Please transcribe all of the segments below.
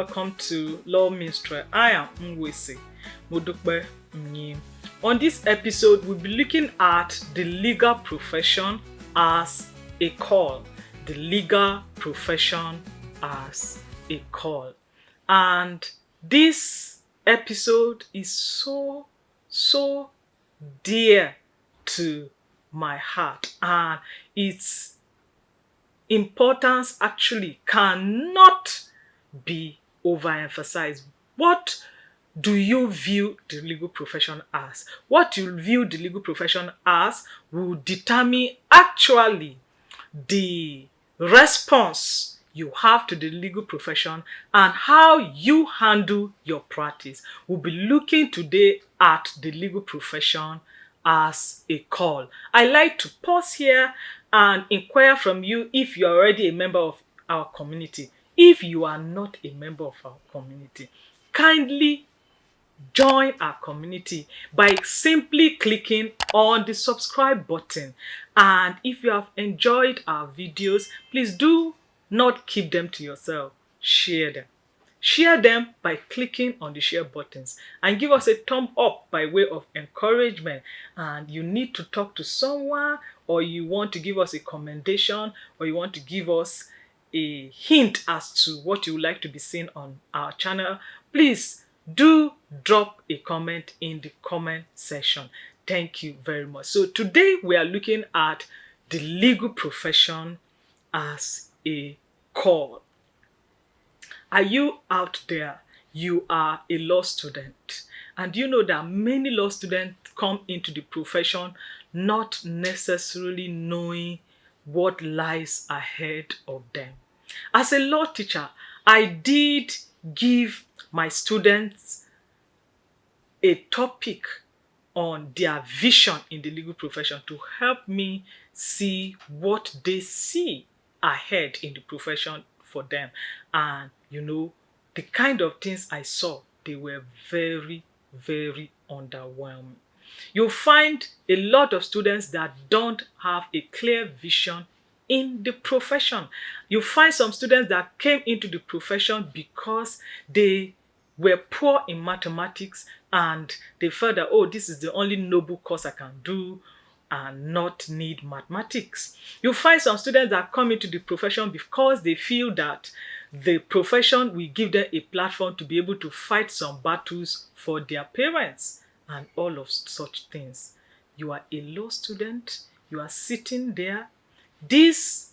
welcome to Law Minstrel. I am Mwese Modukbe Mnyim. On this episode, we'll be looking at the legal profession as a call. The legal profession as a call. And this episode is so dear to my heart, and its importance actually cannot be overemphasized. What do you view the legal profession as? What you view the legal profession as will determine actually the response you have to the legal profession and how you handle your practice. We'll be looking today at the legal profession as a call. I like to pause here and inquire from you if you are already a member of our community. If you are not a member of our community, kindly join our community by simply clicking on the subscribe button. And if you have enjoyed our videos, please do not keep them to yourself. Share them. Share them by clicking on the share buttons and give us a thumb up by way of encouragement. And you need to talk to someone, or you want to give us a commendation, or you want to give us a hint as to what you would like to be seen on our channel, please do drop a comment in the comment section. Thank you very much. So today we are looking at the legal profession as a call. Are you out there? You are a law student, and you know that many law students come into the profession not necessarily knowing what lies ahead of them. As a law teacher, I did give my students a topic on their vision in the legal profession to help me see what they see ahead in the profession for them. And you know, the kind of things I saw, they were very underwhelming. You'll find a lot of students that don't have a clear vision in the profession. You find some students that came into the profession because they were poor in mathematics and they felt that, oh, this is the only noble course I can do and not need mathematics. You find some students that come into the profession because they feel that the profession will give them a platform to be able to fight some battles for their parents and all of such things. You are a law student, you are sitting there. This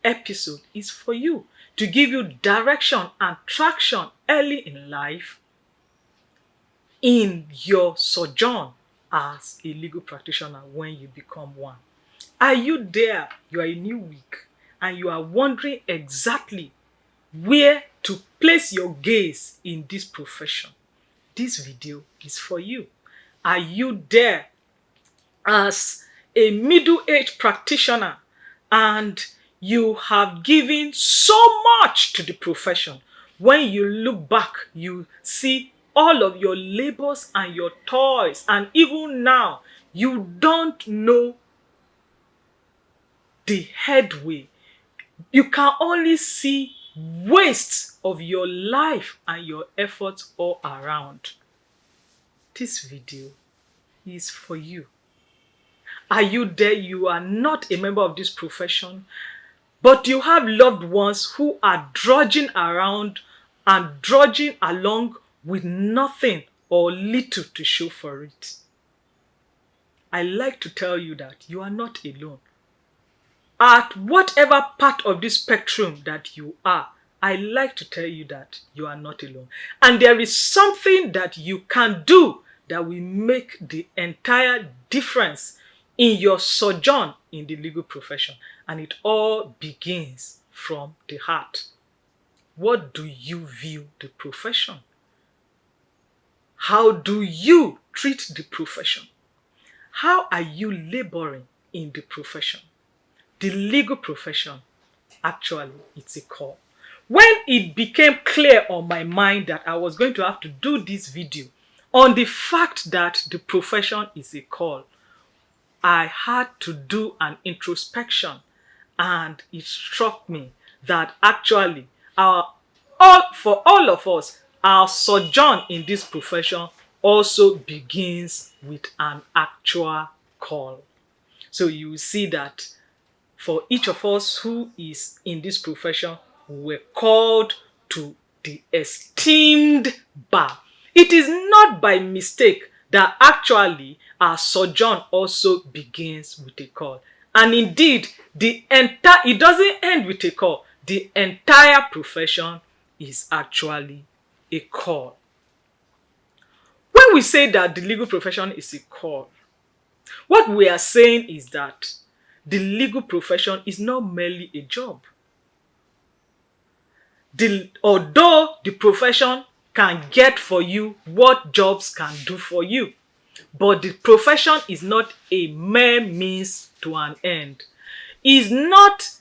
episode is for you to give you direction and traction early in life in your sojourn as a legal practitioner when you become one. Are you there? You are a new week and you are wondering exactly where to place your gaze in this profession. This video is for you. Are you there as a middle-aged practitioner and you have given so much to the profession? When you look back, you see all of your labors and your toils, and even now, you don't know the headway. You can only see waste of your life and your efforts all around. This video is for you. Are you there? You are not a member of this profession, but you have loved ones who are drudging around and drudging along with nothing or little to show for it. I like to tell you that you are not alone. At whatever part of this spectrum that you are, I like to tell you that you are not alone. And there is something that you can do that will make the entire difference in your sojourn in the legal profession. And it all begins from the heart. What do you view the profession? How do you treat the profession? How are you laboring in the profession? The legal profession, actually, it's a call. When it became clear on my mind that I was going to have to do this video on the fact that the profession is a call, I had to do an introspection, and it struck me that actually our all of us, our sojourn in this profession also begins with an actual call. So you see that for each of us who is in this profession, we were called to the esteemed bar. It is not by mistake that actually our sojourn also begins with a call. And indeed, it doesn't end with a call. The entire profession is actually a call. When we say that the legal profession is a call, what we are saying is that the legal profession is not merely a job. Although the profession can get for you what jobs can do for you, but the profession is not a mere means to an end. It's not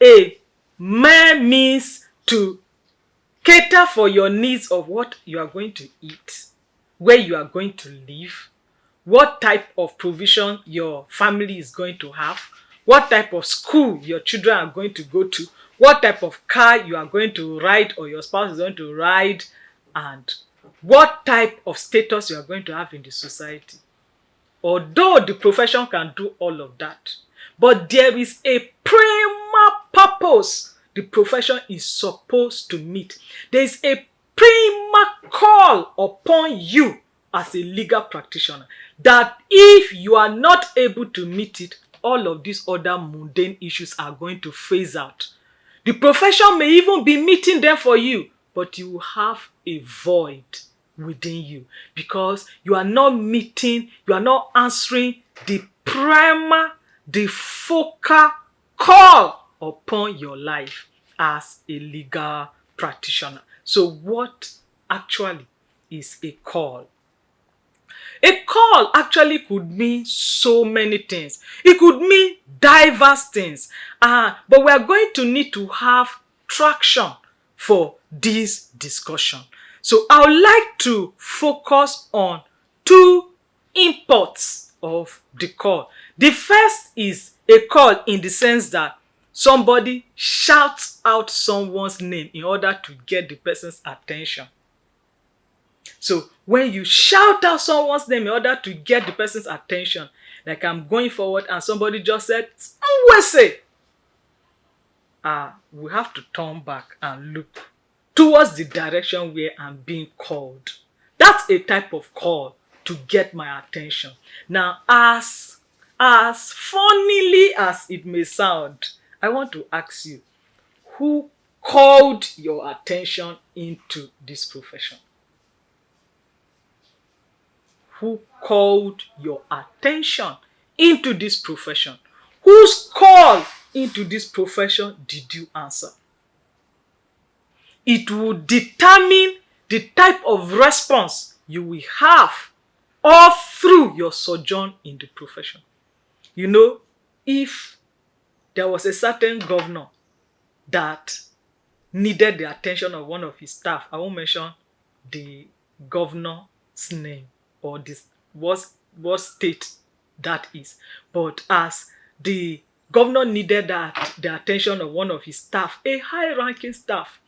a mere means to cater for your needs of what you are going to eat, where you are going to live, what type of provision your family is going to have, what type of school your children are going to go to, what type of car you are going to ride or your spouse is going to ride, and what type of status you are going to have in the society. Although the profession can do all of that, but there is a prima purpose the profession is supposed to meet. There is a prima call upon you as a legal practitioner that if you are not able to meet it, all of these other mundane issues are going to phase out. The profession may even be meeting them for you, but you will have a void within you because you are not answering the focal call upon your life as a legal practitioner. So what actually is a call? A call actually could mean so many things. It could mean diverse things. But we are going to need to have traction for this discussion. So I would like to focus on two imports of the call. The first is a call in the sense that somebody shouts out someone's name in order to get the person's attention. So when you shout out someone's name in order to get the person's attention, like I'm going forward and somebody just said, "Nwese," we have to turn back and look towards the direction where I'm being called. That's a type of call to get my attention. Now, as funnily as it may sound, I want to ask you, who called your attention into this profession? Who called your attention into this profession? Whose call into this profession did you answer? It will determine the type of response you will have all through your sojourn in the profession. You know, if there was a certain governor that needed the attention of one of his staff, I won't mention the governor's name or what state that is, but as the governor needed the attention of one of his staff, a high-ranking staff,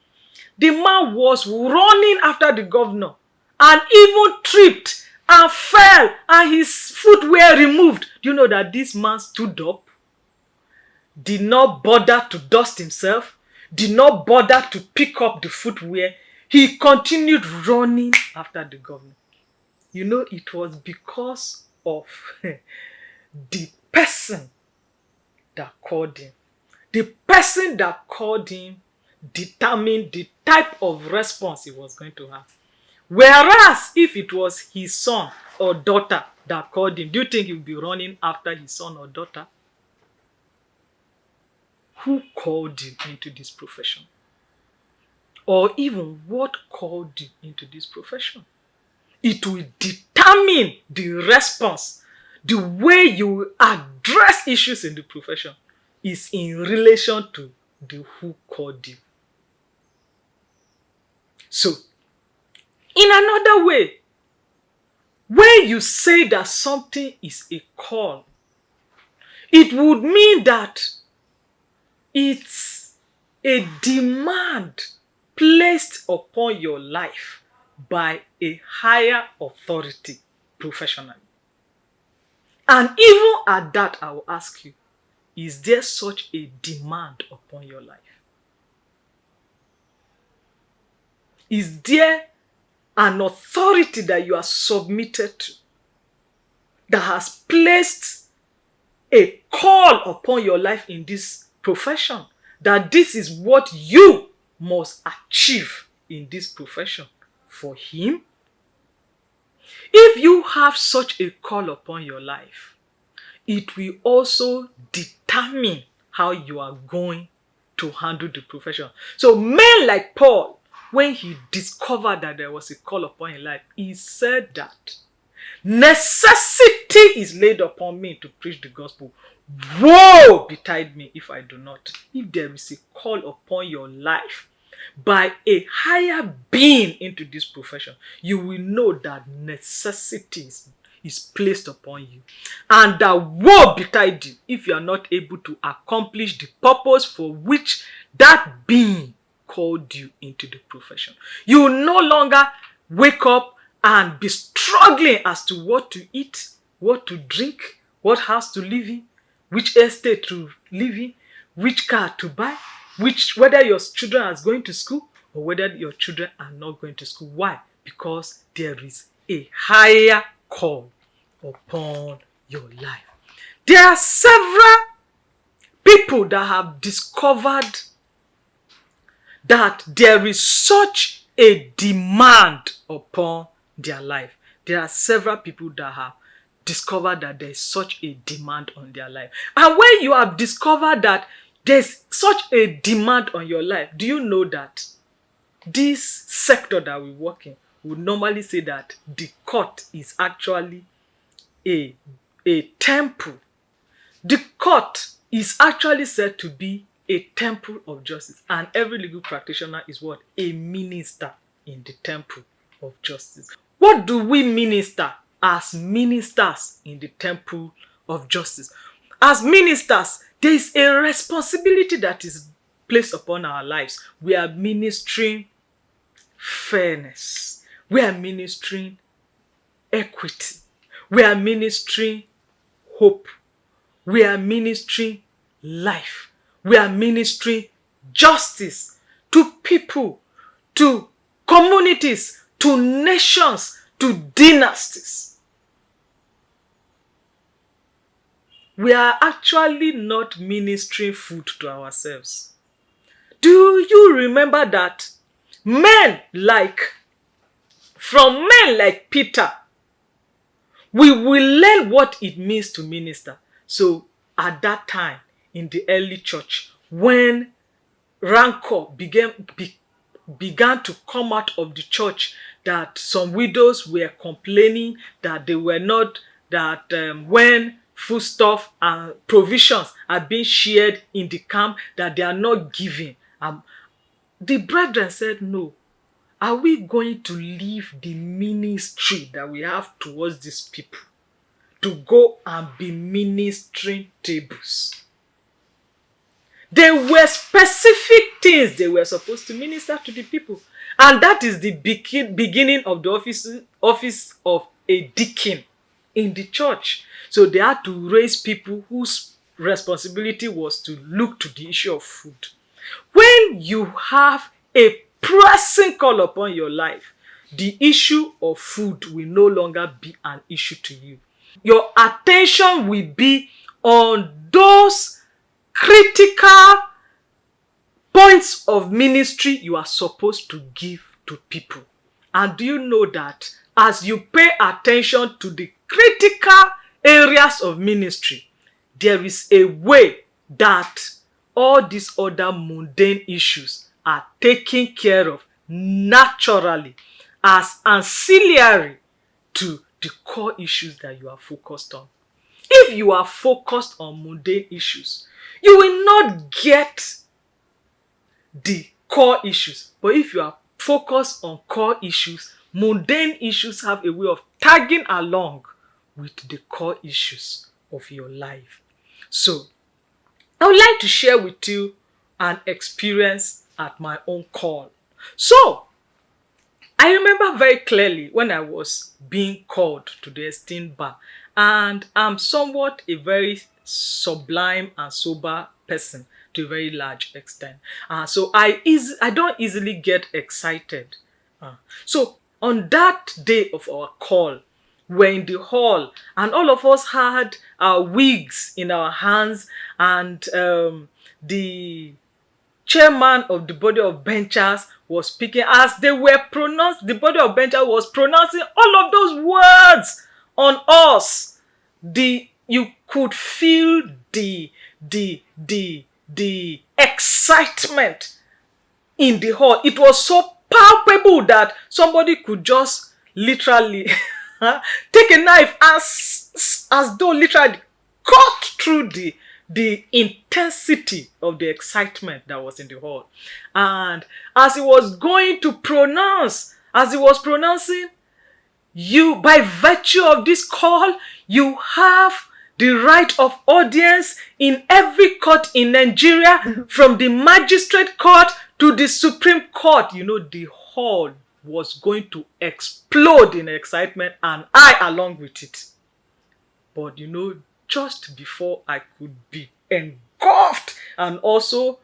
the man was running after the governor and even tripped and fell and his footwear removed. Do you know that this man stood up, did not bother to dust himself, did not bother to pick up the footwear? He continued running after the governor. You know, it was because of the person that called him. The person that called him determined the type of response he was going to have. Whereas if it was his son or daughter that called him, do you think he would be running after his son or daughter? Who called you into this profession? Or even what called you into this profession? It will determine the response. The way you address issues in the profession is in relation to the who called you. So, in another way, when you say that something is a call, it would mean that it's a demand placed upon your life by a higher authority professionally. And even at that, I will ask you, is there such a demand upon your life? Is there an authority that you are submitted to that has placed a call upon your life in this profession, that this is what you must achieve in this profession for him? If you have such a call upon your life, it will also determine how you are going to handle the profession. So men like Paul, when he discovered that there was a call upon his life, he said that necessity is laid upon me to preach the gospel. Woe betide me if I do not. If there is a call upon your life by a higher being into this profession, you will know that necessity is placed upon you. And that woe betide you if you are not able to accomplish the purpose for which that being called you into the profession. You will no longer wake up and be struggling as to what to eat, what to drink, what house to live in, which estate to live in, which car to buy, whether your children are going to school or whether your children are not going to school. Why? Because there is a higher call upon your life. There are several people that have discovered that there is such a demand upon their life. There are several people that have discovered that there is such a demand on their life. And when you have discovered that there's such a demand on your life, do you know that this sector that we work in would normally say that the court is actually a temple. The court is actually said to be a temple of justice, and every legal practitioner is what? A minister in the temple of justice. What do we minister as ministers in the temple of justice? As ministers, there is a responsibility that is placed upon our lives. We are ministering fairness. We are ministering equity. We are ministering hope. We are ministering life. We are ministering justice to people, to communities, to nations, to dynasties. We are actually not ministering food to ourselves. Do you remember that from men like Peter, we will learn what it means to minister. So at that time in the early church, when rancor began to come out of the church, that some widows were complaining that they were not, that when foodstuff and provisions are being shared in the camp, that they are not giving. The brethren said, no, are we going to leave the ministry that we have towards these people to go and be ministering tables? There were specific things they were supposed to minister to the people. And that is the beginning of the office of a deacon in the church. So they had to raise people whose responsibility was to look to the issue of food. When you have a pressing call upon your life, the issue of food will no longer be an issue to you. Your attention will be on those critical points of ministry you are supposed to give to people. And do you know that as you pay attention to the critical areas of ministry, there is a way that all these other mundane issues are taken care of naturally as ancillary to the core issues that you are focused on. If you are focused on mundane issues, you will not get the core issues. But if you are focused on core issues, mundane issues have a way of tagging along with the core issues of your life. So, I would like to share with you an experience at my own call. So, I remember very clearly when I was being called to the esteemed bar, and I'm somewhat a very sublime and sober person to a very large extent. So I don't easily get excited. So on that day of our call, we're in the hall, and all of us had our wigs in our hands, and the chairman of the body of benchers was speaking. As they were pronounced, the body of benchers was pronouncing all of those words on us. You could feel the excitement in the hall. It was so palpable that somebody could just literally take a knife as though literally cut through the intensity of the excitement that was in the hall. And as he was going to pronounce, as he was pronouncing, you, by virtue of this call, you have the right of audience in every court in Nigeria, from the magistrate court to the Supreme Court. The hall was going to explode in excitement, and I along with it. But just before I could be engulfed and also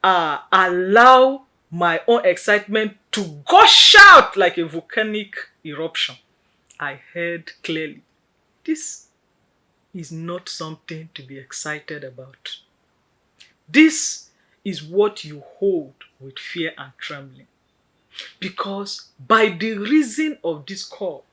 allow my own excitement to gush out like a volcanic eruption, I heard clearly, this is not something to be excited about. This is what you hold with fear and trembling. Because by the reason of this call,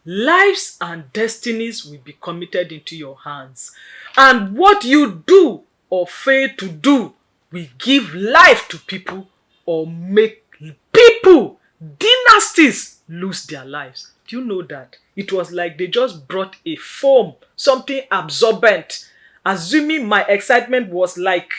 lives and destinies will be committed into your hands. And what you do or fail to do will give life to people or make people, dynasties, lose their lives. Do you know that? It was like they just brought a foam, something absorbent, assuming my excitement was like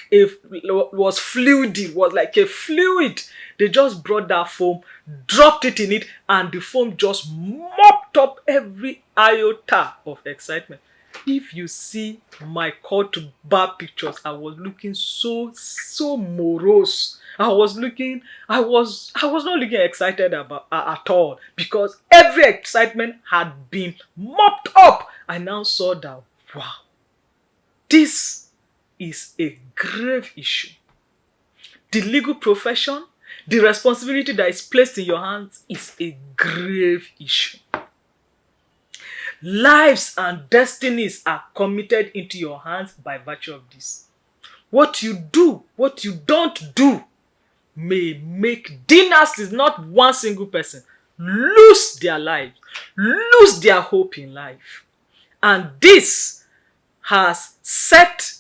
was fluid, was like a fluid. They just brought that foam, dropped it in it, and the foam just mopped up every iota of excitement. If you see my call to bar pictures, I was looking so morose. I was not looking excited about at all, because every excitement had been mopped up. I now saw that, wow, this is a grave issue. The legal profession, the responsibility that is placed in your hands is a grave issue. Lives and destinies are committed into your hands by virtue of this. What you do, what you don't do, may make dynasties, not one single person, lose their lives, lose their hope in life. And this has set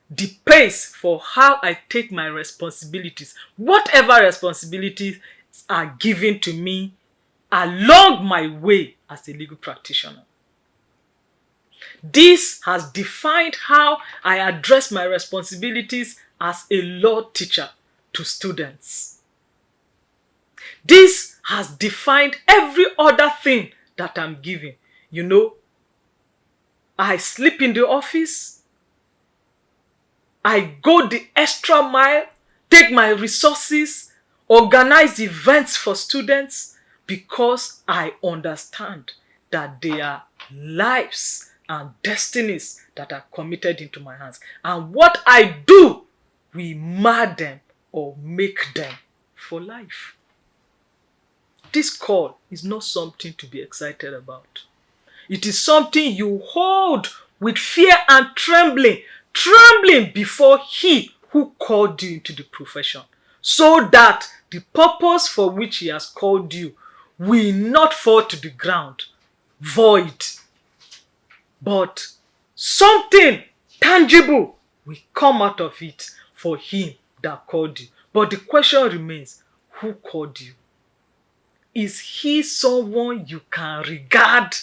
the pace for how I take my responsibilities, whatever responsibilities are given to me along my way as a legal practitioner. This has defined how I address my responsibilities as a law teacher to students. This has defined every other thing that I'm giving. I sleep in the office. I go the extra mile, take my resources, organize events for students, because I understand that there are lives and destinies that are committed into my hands. And what I do will mar them or make them for life. This call is not something to be excited about. It is something you hold with fear and trembling before He who called you into the profession, so that the purpose for which He has called you will not fall to the ground void, but something tangible will come out of it for Him that called you. But the question remains, who called you? Is He someone you can regard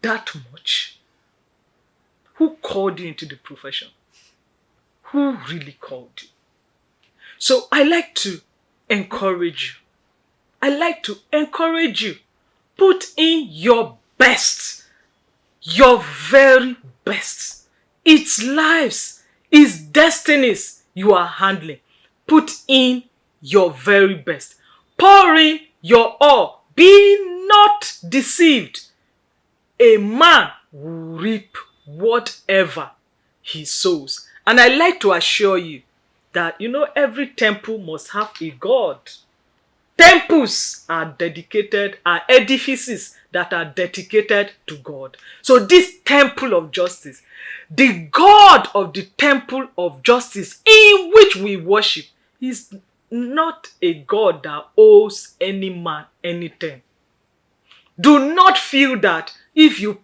that much? Who called you into the profession? Who really called you? So I like to encourage you. Put in your best, your very best. It's lives, it's destinies you are handling. put in your very best. Pour in your all. Be not deceived. A man will reap whatever he sows. And I like to assure you that, every temple must have a God. Temples are edifices that are dedicated to God. So this temple of justice, the God of the temple of justice in which we worship, is not a God that owes any man anything. Do not feel that if you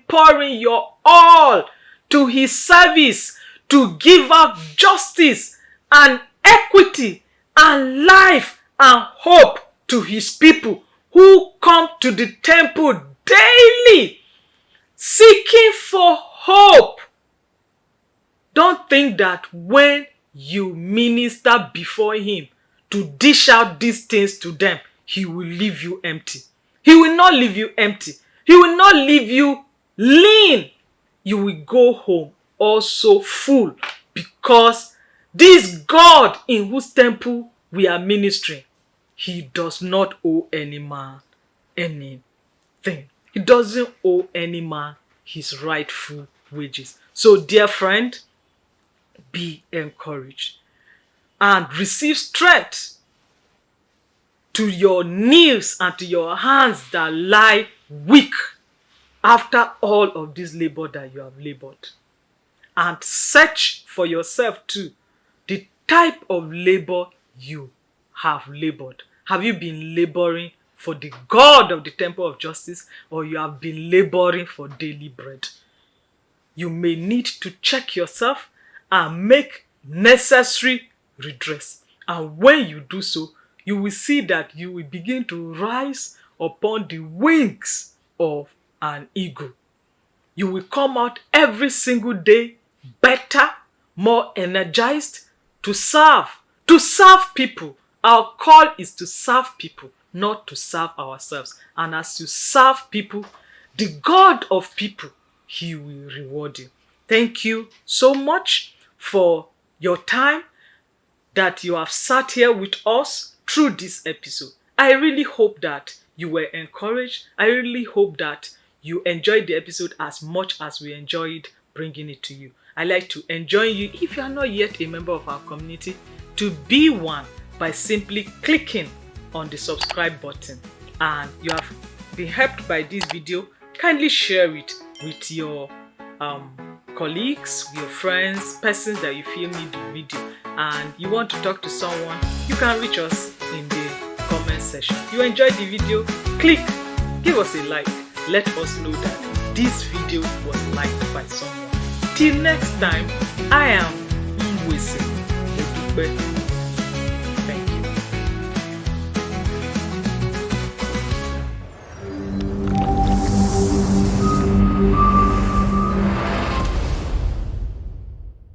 pouring your all to his service, to give out justice and equity and life and hope to his people who come to the temple daily seeking for hope. Don't think that when you minister before him to dish out these things to them, he will leave you empty. He will not leave you empty. He will not leave you lean. You will go home also full, because this God in whose temple we are ministering, he does not owe any man anything. He doesn't owe any man his rightful wages. So, dear friend, be encouraged and receive strength to your knees and to your hands that lie weak after all of this labor that you have labored. And search for yourself too the type of labor you have labored. Have you been laboring for the God of the temple of justice, or you have been laboring for daily bread? You may need to check yourself and make necessary redress. And when you do so, you will see that you will begin to rise upon the wings of an eagle. You will come out every single day better, more energized to serve people. Our call is to serve people, not to serve ourselves. And as you serve people, the God of people, he will reward you. Thank you so much for your time that you have sat here with us through this episode. I really hope that you were encouraged. I really hope that you enjoyed the episode as much as we enjoyed bringing it to you. I like to enjoin you, if you are not yet a member of our community, to be one by simply clicking on the subscribe button. And you have been helped by this video, kindly share it with your colleagues, your friends, persons that you feel need the video, and you want to talk to someone, you can reach us in the comment section. You enjoyed the video, click, give us a like, let us know that this video was liked by someone. Till next time, I am Mwese.